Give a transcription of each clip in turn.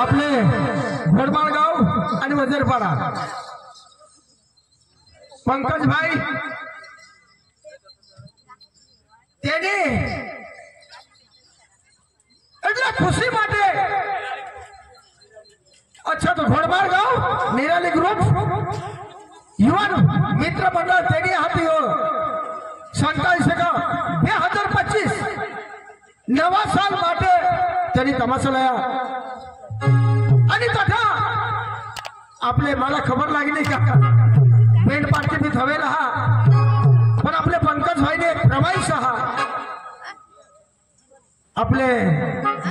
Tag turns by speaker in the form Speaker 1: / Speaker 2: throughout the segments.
Speaker 1: आपले घोडमाळगाव आणि वजरपाडा पंकज भाई तेने એટલે ખુશી માટે अच्छा तो घोडमाळगाव निराली ग्रुप युवन मित्र मंडळ तेनी हाती हो 27/2025 नवा साल માટે तेनी तमाशा लाया आणि तथा आपले मला खबर लागली का बेंड पार्टी भी थवेल हा पण आपले पंकज भाई ने प्रवाही हा आपले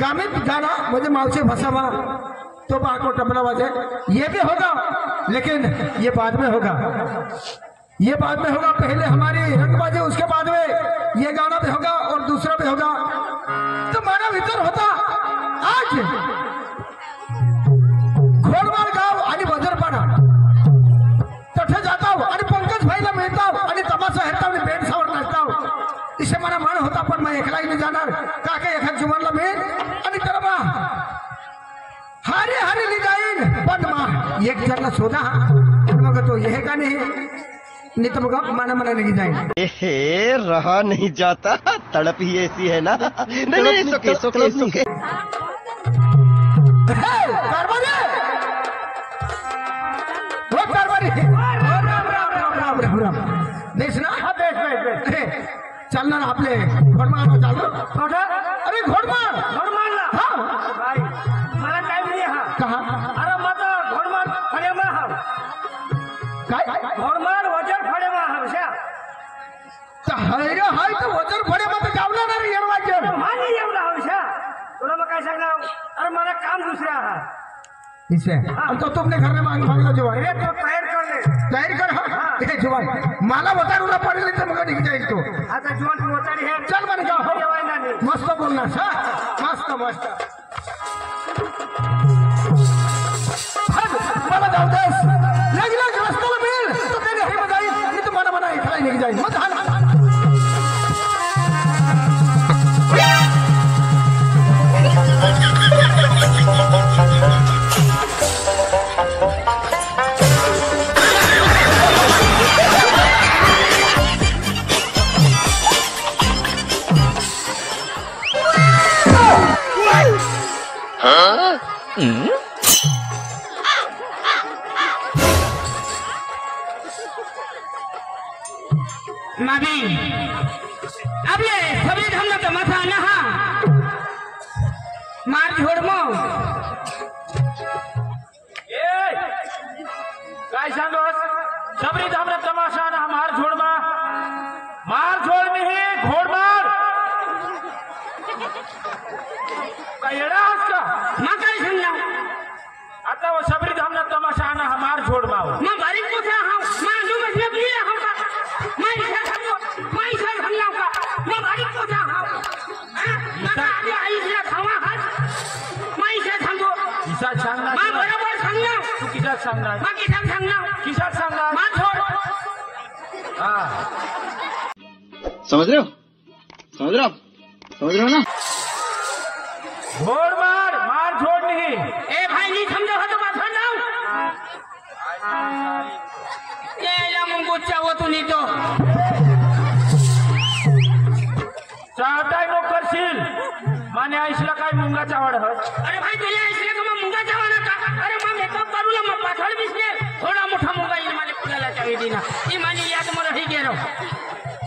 Speaker 1: गामित गाना मुझे मावसे भसावा तो बाको टपला बजे ये भी होगा लेकिन ये बाद में होगा ये बाद में होगा पहले हमारी रंगबाजी उसके बाद में ये गाना भी होगा और दूसरा भी होगा तो मानव इतर होता आज घोडमाळगाव आणि वजरपाडा तठे जाता हूँ आणि पंकज भाईला मिळता हूँ आणि तमाशा हेरता हूँ बेंड सावर नाचता हूँ इसे मला मन होता पण मैं एकला ही नहीं जाणार काके एखाद जुमनला मिळेल आणि तर बा हारे हारे लिगाईन पण मा एक जणला शोधा मग तो यह का नहीं तो मग मना मना लगी जाए
Speaker 2: हे रहा नहीं जाता तड़प ही ऐसी है ना नहीं सुके
Speaker 1: कारभारी वो कारभारी राम नहीं सुना चलना आपले घोडमाळ चाल अरे घोडमाळ हाँ
Speaker 3: भाई मला टाइम नाही हा
Speaker 1: कहा
Speaker 3: अरे माझा घोडमाळ फडेमा हा
Speaker 1: काय
Speaker 3: घोडमाळ वजर फडेमा हा
Speaker 1: हाय हाय तो वजर फडे मत गावला ना रे येडवाचे
Speaker 3: मानी एवढा हा तुला मग काय सांगणार अरे मला काम दुसरा हा
Speaker 1: इसे अब तो तुमने घर में मांगला जवाई
Speaker 3: अरे तो तयार
Speaker 1: तयारी
Speaker 3: कर ले
Speaker 1: कर हाँ जवाई माला बतारूला पडेल तर मग निघ जाईल तो
Speaker 3: आता जीवन होतारी हे
Speaker 1: चल बन का हो
Speaker 3: जेवायला नाही
Speaker 1: मस्त बोलना सा मस्त मस्त मला जाऊ देस लगला रस्त्याला मिळेल तो तेरी हे जाईल मी तुम्हाला मना इकडे निघ जाईल मग झाला
Speaker 4: मावी अब ये सभी हम लोग मथा नहा मार झोडमो
Speaker 3: काय सांगोस सबरी धामरा तमाशा ना मार झोडमा मार झोड नाही घोडमार काय येडा आहेस का
Speaker 4: मां काय सांगला
Speaker 3: आता वो सबरी धामरा तमाशा ना मार झोडमा
Speaker 4: मां बारीक पूछा हां मां जो बसले भी हां का मां इसे समझाओ का मां बारीक पूछा हां मां आई से खावा हाथ मां इसे समझो
Speaker 3: किसा सांगणार
Speaker 4: मां बरोबर सांगना
Speaker 3: तू किसा सांगणार
Speaker 4: मां किसा सांगना
Speaker 3: किसा सांगणार
Speaker 4: मां छोड़
Speaker 3: हां
Speaker 2: समझ रहे हो ना
Speaker 3: घोडमार मार झोड नाही
Speaker 4: ए भाई नहीं समझो हो तो बात जाओ ये ला मुंगो चावो तू नहीं तो
Speaker 3: चाहताय नो करशील माने आईसला काय मुंगा चावड ह
Speaker 4: अरे भाई तुला इसलिए तो मैं मुंगा चावना का अरे मैं मेकअप करूला मैं पाथळ बिसले थोड़ा मोठा मुंगा ये माने फुलाला चावी दीना ये माने याद मोर रही गेरो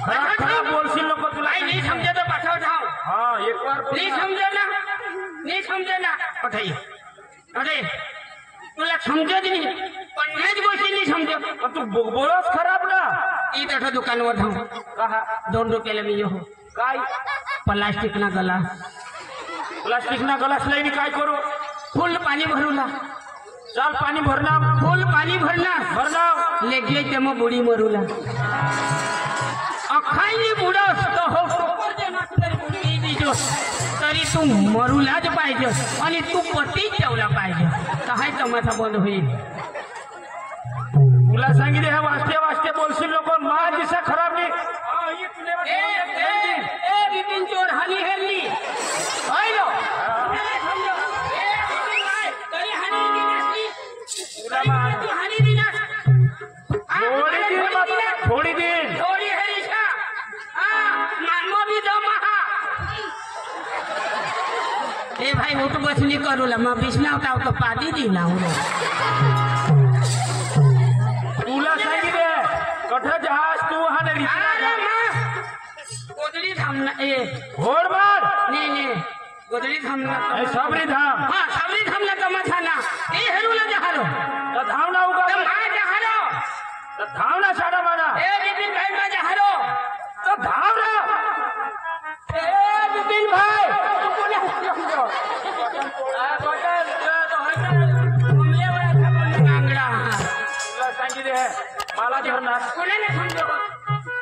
Speaker 3: खरा बोलशील लोक तुला
Speaker 4: भाई नहीं समझे तो पाथळ जाओ
Speaker 3: हां एक बार
Speaker 4: नहीं समझे ना पठाई अरे तुला समझे नहीं पण मैं गोष्टी नहीं समझे
Speaker 3: तू बोलस खराब ना
Speaker 4: ई तठा दुकानवर धाव
Speaker 3: कहा
Speaker 4: 2 रुपयाला मी हो
Speaker 3: काय
Speaker 4: प्लास्टिक ना गलास
Speaker 3: प्लास्टिक ना गलास लईनी काय करू
Speaker 4: फुल पाणी भरूला
Speaker 3: चाल पाणी भरना
Speaker 4: फुल पाणी भरना लेगले ते मग बुडी मरूला अखाईनी बुडस तो हो सोपर देना तरी बुडी दिजो तरी तू मरूलाच पाहिजे आणि तू पती ठेवला पाहिजे काय तमाशा बंद होईल
Speaker 3: तुला सांगितले हे वाचते वाचते बोलशील लोक मा दिसा खराब नाही
Speaker 4: बिपिन चोर हानी हेरली भाई उठ बसली करूला मग बिसना होता तो पादी दी ना
Speaker 3: तुला सांगितले कठ जहाज तू हा नाही
Speaker 4: गोदडी थांबना ए
Speaker 3: घोड मार
Speaker 4: ने गोदडी थांबना
Speaker 3: ए, सबरी धाम
Speaker 4: हा सावरी थांबला तमाशा ना ए हेरूला जहारो
Speaker 3: तर धावना उगा
Speaker 4: तर मा जहारो
Speaker 3: तर धावना साडा माना
Speaker 4: ए बिपिन भाई मा जहारो
Speaker 3: तर धाव ना ए बिपिन भाई तू कोणी हसलो
Speaker 4: कांगडा
Speaker 3: तुला सांगितले मला धरणार
Speaker 4: कोणाला समजो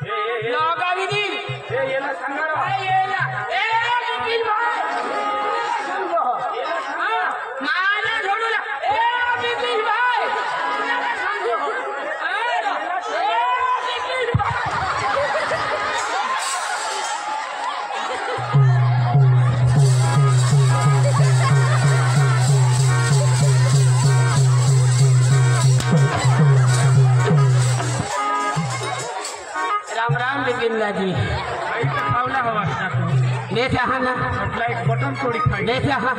Speaker 3: ए
Speaker 4: लगावी दी
Speaker 3: याला सांगा
Speaker 4: येला ए बिपिन भाई माला जोडूला ए बिपिन भाई कोणाला समजो ए बिपिन भाई राम राम बिपिनला जी
Speaker 3: काही तर खावला हवा
Speaker 4: बेथा हा ना
Speaker 3: म्हटलं एक बटन थोडी खाई
Speaker 4: बेथा हा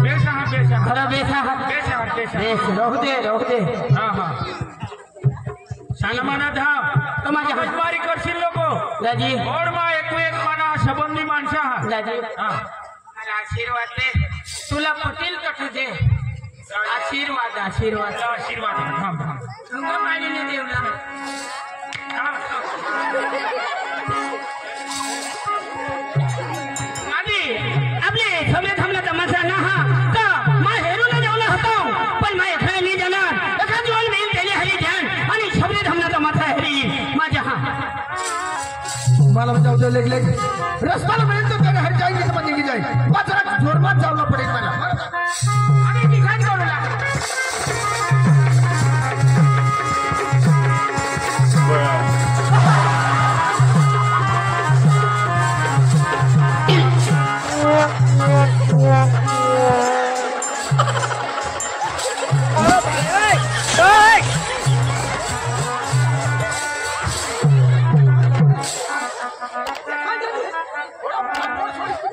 Speaker 3: बेशा
Speaker 4: खरं बेथा हा
Speaker 3: बेशा
Speaker 4: बेस राहू दे
Speaker 3: हा हा सांगा माना धाव
Speaker 4: तो माझ्या हात
Speaker 3: हजमारी करशील लोक
Speaker 4: दाजी
Speaker 3: घोड मा एक माना सबंधी माणसं हा
Speaker 4: दाजी
Speaker 3: हा
Speaker 4: मला आशीर्वाद दे तुला पटेल का तुझे आशीर्वाद
Speaker 3: तुला आशीर्वाद आहे. थांब थांब
Speaker 4: गंगा माईने देवला मागे आपले सगळे थांबला तमाशा ना हा तर मा हेरूला जेवला होतो पण मा एखाद्या नाही जाणार एखाद दिवस मी त्याने हरी ध्यान आणि सगळे थांबला तमाशा हरी माझ्या हा
Speaker 1: मला जाऊ दे लेग लेग रस्त्याला मिळेल तर त्याने हर जाएंगे तो निघी जाए जरा जोरमात जावला पडेल मला
Speaker 4: आणि दिखाई करू लागला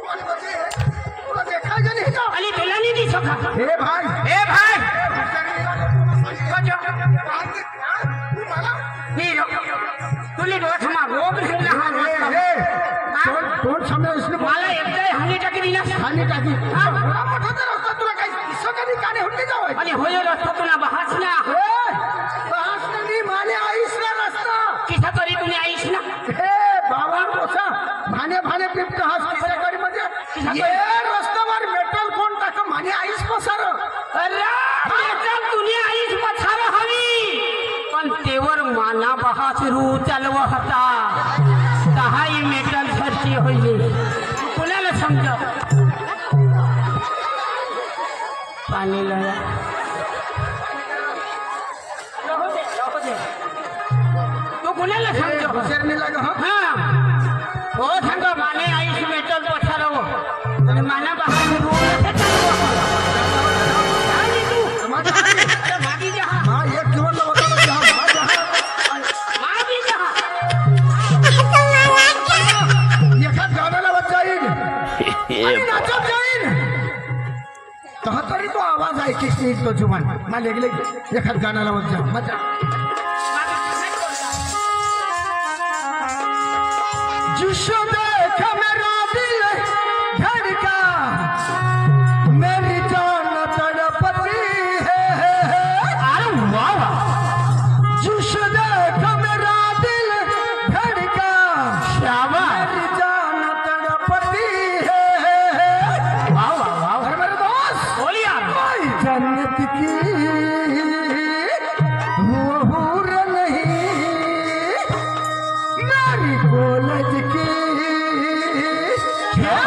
Speaker 1: तुला देखायचं नाही का
Speaker 4: आणि तुला नाही दिसत का
Speaker 1: हे भाई
Speaker 4: ए भाई तुले डोस मा रोग झाला हा
Speaker 1: तोंड समजा इसने
Speaker 4: मला एकदा हानी टाकी दिला
Speaker 1: खाली टाकी हा मोठा तर रस्ता तुला काही दिसत कधी काने हुंडी जावं
Speaker 4: आणि होय रस्ता तुला बहाच ना
Speaker 1: नाही माने आईसला रस्ता
Speaker 4: किसा तरी तुम्ही आईस ना
Speaker 1: हे बाबा पोसा भाने भाने पिपट हास किसा करी म्हणजे ये रस्त्यावर मेटल कोण टाक माने आईस पसार
Speaker 4: अरे मेटल तुम्ही आईस पछार हवी पण तेवर माना बहाच रू चालव होता दहाही मेटल खर्ची होईल कुणाला समज पाणी लया राहू दे तू कुणाला समज
Speaker 1: हुशारनी लाग हा
Speaker 4: हा हो सांगा माने आईस मेटल पछारव आणि माना बहाच रू अरे मागी जा
Speaker 1: हा एक जीवन बघा
Speaker 4: मागी जा
Speaker 1: एखाद गाण्याला वाज जाईन आणि नाचत जाईन तेव्हा तरी तो आवाज ऐकीस नाही तो जुमान मला लेगले एखाद गाण्याला वाज जा मजा जिसको देखा मेरा दिल धड़का मेरी जान तड़पती है
Speaker 4: अरे वाह
Speaker 1: जिसको देखा मेरा दिल धड़का
Speaker 4: शाबाश
Speaker 1: मेरी जान तड़पती है
Speaker 4: वाह वाह वाह
Speaker 1: और मेरे दोस्त
Speaker 4: बोल यार
Speaker 1: कोई जन्नत की वो हूर नहीं मेरी कॉलेज की क्या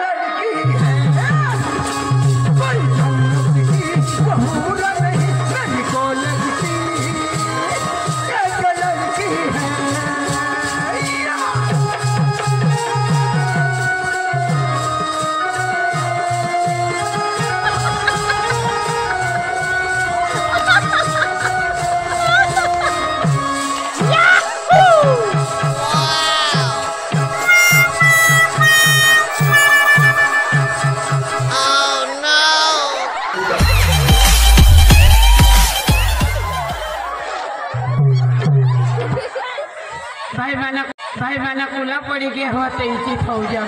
Speaker 1: लड़की है कोई जन्नत की वो हूर नहीं मेरी कॉलेज की एक लड़की है
Speaker 4: गे हवा त्यांची फौजा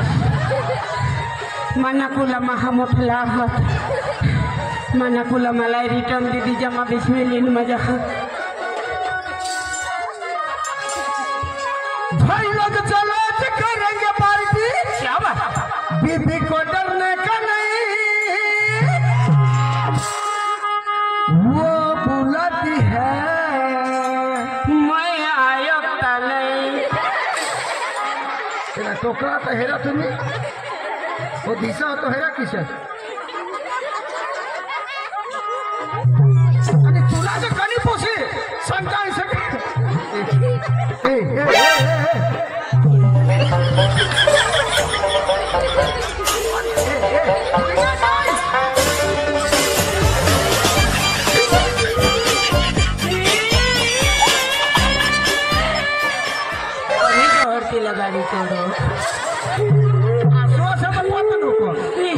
Speaker 4: मनाकुला महा मोठला आहात मनाकुला मला रिटर्न दीदी जमा बिस्मिलीन मजा
Speaker 1: भाई लोग चलो करेंगे पार्टी
Speaker 3: क्या बात
Speaker 1: बीबी को डरने का नहीं वो बुलाती है
Speaker 4: मैं आयो नहीं
Speaker 1: तेरा टोकरा तो हेरा तुम्ही वो दिशा तो हेरा किशात आणि तुला जे कणी पोसे सांगता ए ए ए
Speaker 4: गाड़ी छोड़ो
Speaker 1: आश्वासन मत नको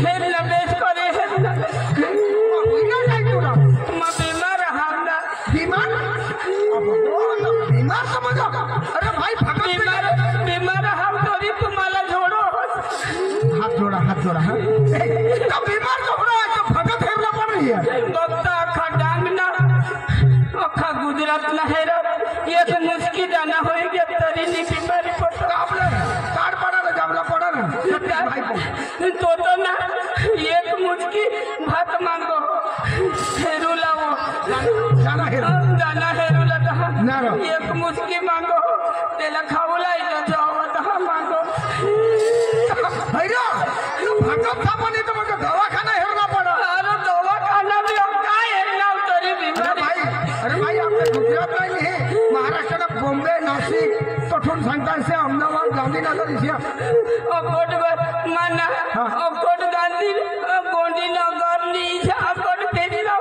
Speaker 4: हे लबेस करे हे
Speaker 1: होईना काय तुला
Speaker 4: मैं बीमार हांगा
Speaker 1: बीमार बीमार समझो अरे भाई फकत
Speaker 4: बीमार बीमार हम तोरी तुम्हाला छोड़ो
Speaker 1: हाथ जोड़ा हाँ तो बीमार तो हो रहा है तो फकत हेरना पड़ रही है
Speaker 4: बक्ता अखा डांगना अखा गुजरात लहरा एक मुस्की दाना होएगी तरी नी बीमारी पड़ता
Speaker 1: काबले काट पड़ा ना जामला पड़ा ना भाई को
Speaker 4: तो ना एक मुस्की भात मांगो हेरू लाओ
Speaker 1: जाना हेर
Speaker 4: दाना हेरू लगा
Speaker 1: ना रो
Speaker 4: एक मुस्की मांगो तेला खाऊला इथं जाओ दहा मांगो
Speaker 1: भैया तू फकत था पण इथं मग दवाखाना हेरना पड़ा
Speaker 4: अरे दवाखाना भी अब काय है ना तरी बीमारी
Speaker 1: अरे भाई आपल्या गुजरात नाही हे महाराष्ट्राला बॉम्बे नाशिक कठून सांगता से अहमदाबाद गांधीनगर इथे
Speaker 4: अकोट मना अकोट गांधी गोंडीनगर नीचा अकोट फेरीला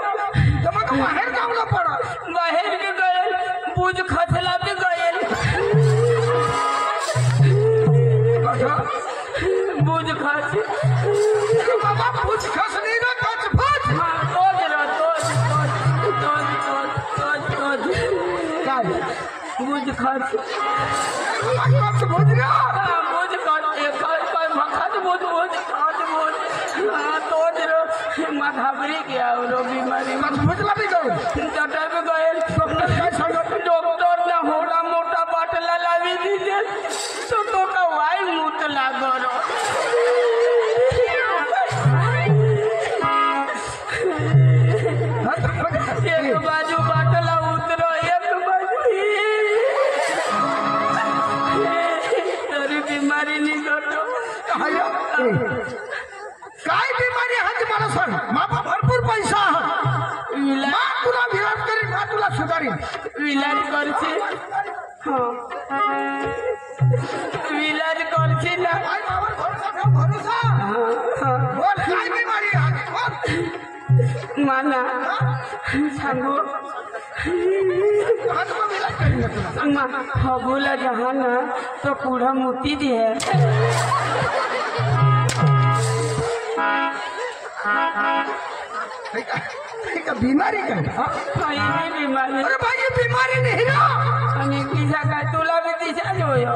Speaker 1: तर मग बाहेर जावला पड़ा
Speaker 4: बाहेर के गए बुझ खसला के गए बुझ खस
Speaker 1: बाबा कुछ खस नहीं ना कच फच
Speaker 4: तोज रो तोज
Speaker 1: काय
Speaker 4: बुझ खस
Speaker 1: कच भुज रहा
Speaker 4: बुझ खस एक कोई भखत बुझ तोज रो माथाबरी गया रो बीमारी
Speaker 1: कच भुजला भी गयो
Speaker 4: डॉक्टर पे गए
Speaker 1: डॉक्टर काय सांगत
Speaker 4: डॉक्टर ना होड़ा मोटा बाटला लावी दीजिए तो का वाई मुत लागो रो एक बाजू बाटला उतरो एक बाजू तरी बीमारी नहीं करतो
Speaker 1: काय बीमारी आहे मला सांग मापा भरपूर पैसा आहे मा तुला विलाज करीन मा तुला सुधारीन
Speaker 4: इलाज करছি इलाज करছি ना
Speaker 1: काय बाबा भरोसा बोल काय बीमारी आहे बोल
Speaker 4: माना सांगो
Speaker 1: आज मग विलाज करीन तुला
Speaker 4: हबूला जहाँ ना तो कूड़ा मुती दी है
Speaker 1: ठीक है बीमारी काय
Speaker 4: ये बीमारी
Speaker 1: अरे भाई ये बीमारी नहीं ना
Speaker 4: आणि दिशा काय तुला भी दिशा जोयो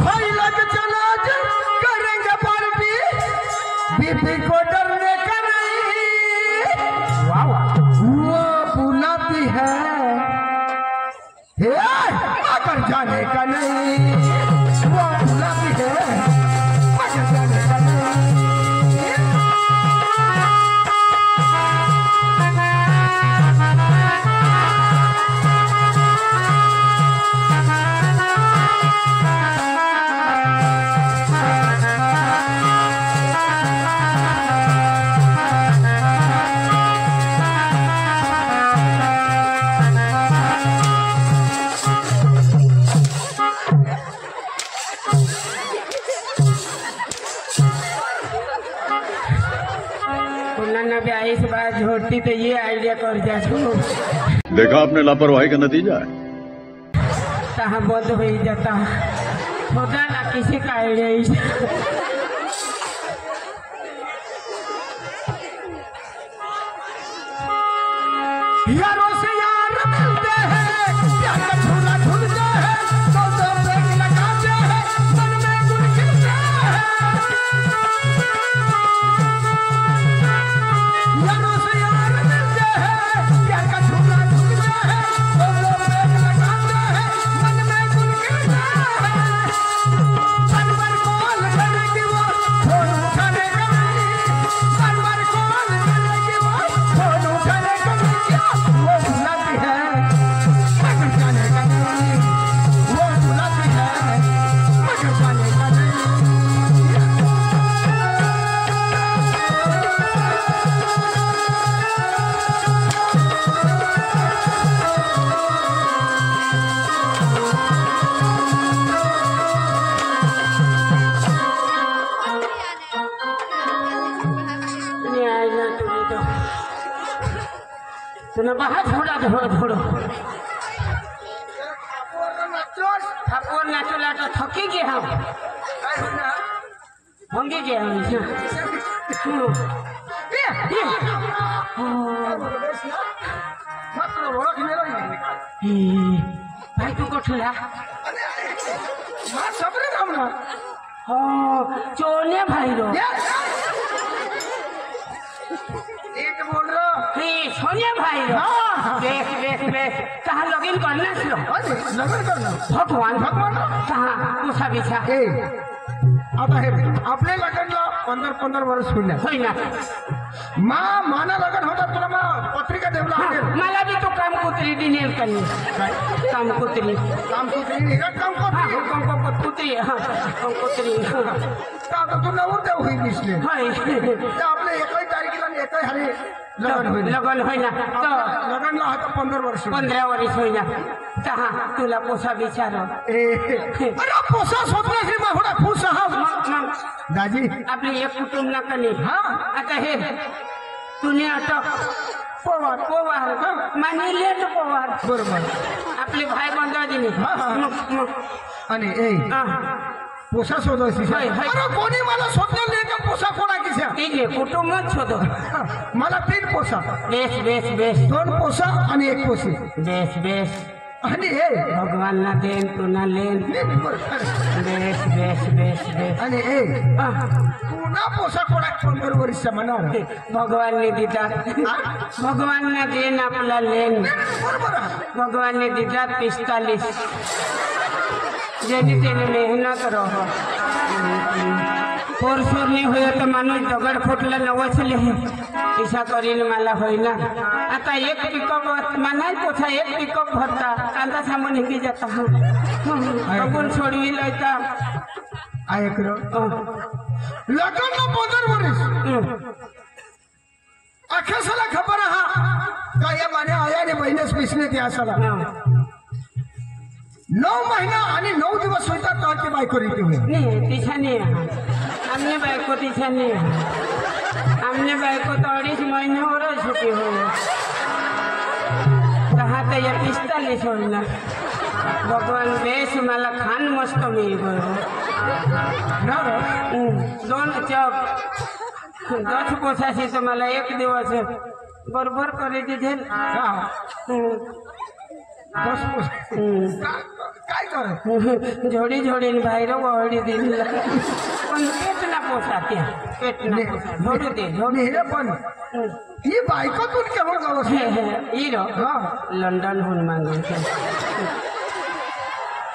Speaker 1: भाई लग चला करेंगे पार्टी बीबी को डरने का नहीं वो बुलाती है मगर जाने का नहीं वो बुलाती है मगर जाने का नहीं
Speaker 4: इस बार झोटती तो ये आइडिया कर जा
Speaker 5: देखा आपने लापरवाही का नतीजा है
Speaker 4: कहाँ बंद हो जाता होगा ना किसी का आइडिया न बाहा थोडा थोडं थोडं ठाकूर नाचला तर थकी गे हम होंगे गे हम भाई तू कुठला
Speaker 1: सबरे थांबला
Speaker 4: हो चोरने भाई रो
Speaker 1: एक बोल रहा
Speaker 4: हे सोनिया भाई रो
Speaker 1: हाँ।
Speaker 4: बेस बेस बेस कहाँ लॉगिन करना लो
Speaker 1: लग्न करणं
Speaker 4: भगवान
Speaker 1: भगवान
Speaker 4: कहाँ तुझा बिछा
Speaker 1: ए आता हे आपल्या लग्नला 15 वर्ष होईल
Speaker 4: होईना
Speaker 1: माना लग्न होता तुला पत्रिका देवला
Speaker 4: हाँ, मला भी तो काम कुतरी डिनेल करनी काम कुतरी
Speaker 1: काम कुठे काम
Speaker 4: हाँ
Speaker 1: कर
Speaker 4: काम कुतरी हाँ काम कुतरी हाँ
Speaker 1: आता तू नवर देव होईल दिसले
Speaker 4: हाय
Speaker 1: तर आपल्या एकही तारखेला आणि एकही हारी लग्न होईल
Speaker 4: लगन होईना तो
Speaker 1: लग्नला आता 15 वर्ष
Speaker 4: 15 वर्ष होईना कहा तुला पोसा विचार
Speaker 1: अरे पोसा स्वप्न श्री माहुडा खुश आहात दाजी
Speaker 4: आपली एक कुटुंब ना कने
Speaker 1: हाँ.
Speaker 4: आता हे तुने अटक पोवार पोवार मानी लेट पोवार
Speaker 1: बरोबर
Speaker 4: आपले भाई बंधू दिले
Speaker 1: हाँ, हाँ. आणि ए पोसा शोधायची
Speaker 4: हाय, हाय.
Speaker 1: अरे कोणी मला शोधलं का पोसा कोणा किस्या
Speaker 4: ठीक आहे कुटुंबच होतो
Speaker 1: मला 3 पोसा
Speaker 4: बेस बेस बेस
Speaker 1: 2 पोसा आणि 1 पोसी
Speaker 4: बेस बेस
Speaker 1: आणि हे
Speaker 4: भगवान ना देन तू ना लेन बेस बेस बेस बेस
Speaker 1: आणि ए पुन्हा पोसा कोणा 15 वर्ष म्हणणार
Speaker 4: भगवान ने दिला भगवान ने देन आपला लेन
Speaker 1: बरोबर आहे.
Speaker 4: भगवान ने दिला 45 ज्याने त्याने मेहनत रहो पोरसोर नाही होय तर माणूस दगड फुटला नवसले इशा करीन मला होईना आता एक पिकअप मानाय पोछा एक पिकअप भरता कांदा सामान हिंगी जाता कबूल सोडवी लयता
Speaker 1: ऐक र लग्न 15 वर्ष अख्ख्या साला खबर हा का या माने आया ने बहिणीस पिसले ते असाला 9 महिना आणि 9 दिवस होता तर ती बायको रीती होईल
Speaker 4: नाही तिच्या नाही आमने बायको तिच्या नाही आमने बायको तर 2.5 महिन्यावरच होती होय कहा तर या 45 होईना भगवान बेस मला खान मस्त मिळी बरोबर
Speaker 1: ना रे?
Speaker 4: 2 चप 10 पोसाशी तर मला 1 दिवस बरोबर करे दिधेल
Speaker 1: का? बस बस. काय कर
Speaker 4: झोडी झोडीने बाहेर वळडी दिली पण पेट ना पोसा त्या पेट ना पोसा झोडू दे झोडी
Speaker 1: हे पण ही बायको तू केवळ गावस
Speaker 4: हिरो
Speaker 1: हा
Speaker 4: लंडन होऊन मागून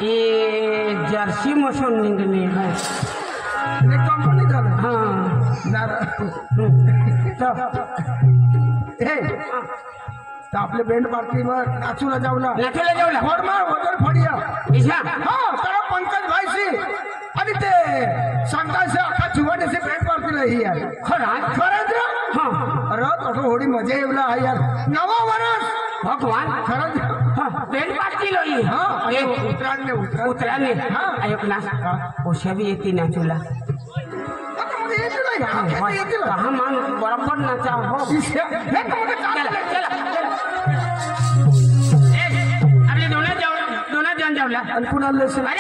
Speaker 4: ये जर्सी मसून निघणे है
Speaker 1: कंपनी झालं
Speaker 4: हा
Speaker 1: ना रे. हे तर आपल्या बेंड पार्टीवर नाचूला जाऊला
Speaker 4: नाचूला जाऊला
Speaker 1: फडमार वगैरे फडिया
Speaker 4: इशा
Speaker 1: हा तर पंकज भाईशी आणि ते सांगतायचे अख्खा जीवनाची बेंड पार्टीला ही आहे
Speaker 4: खरा
Speaker 1: खरंच रे?
Speaker 4: हा
Speaker 1: अरे थोडं होडी मजा येवला आहे यार 9 वर्ष
Speaker 4: भगवान
Speaker 1: खरंच
Speaker 4: पेट पाटली लोई
Speaker 1: हा उतराने
Speaker 4: उतराने
Speaker 1: हा.
Speaker 4: ऐक ना ओशा भी येते नाचूला
Speaker 1: आता मध्ये येते नाही का? आता येते ना.
Speaker 4: कहा मान बरोबर नाचा हो
Speaker 1: हे तर मध्ये
Speaker 4: चला
Speaker 1: चाललं.
Speaker 4: चला आपले दोन जण जाऊला
Speaker 1: आणि कुणाला
Speaker 4: अरे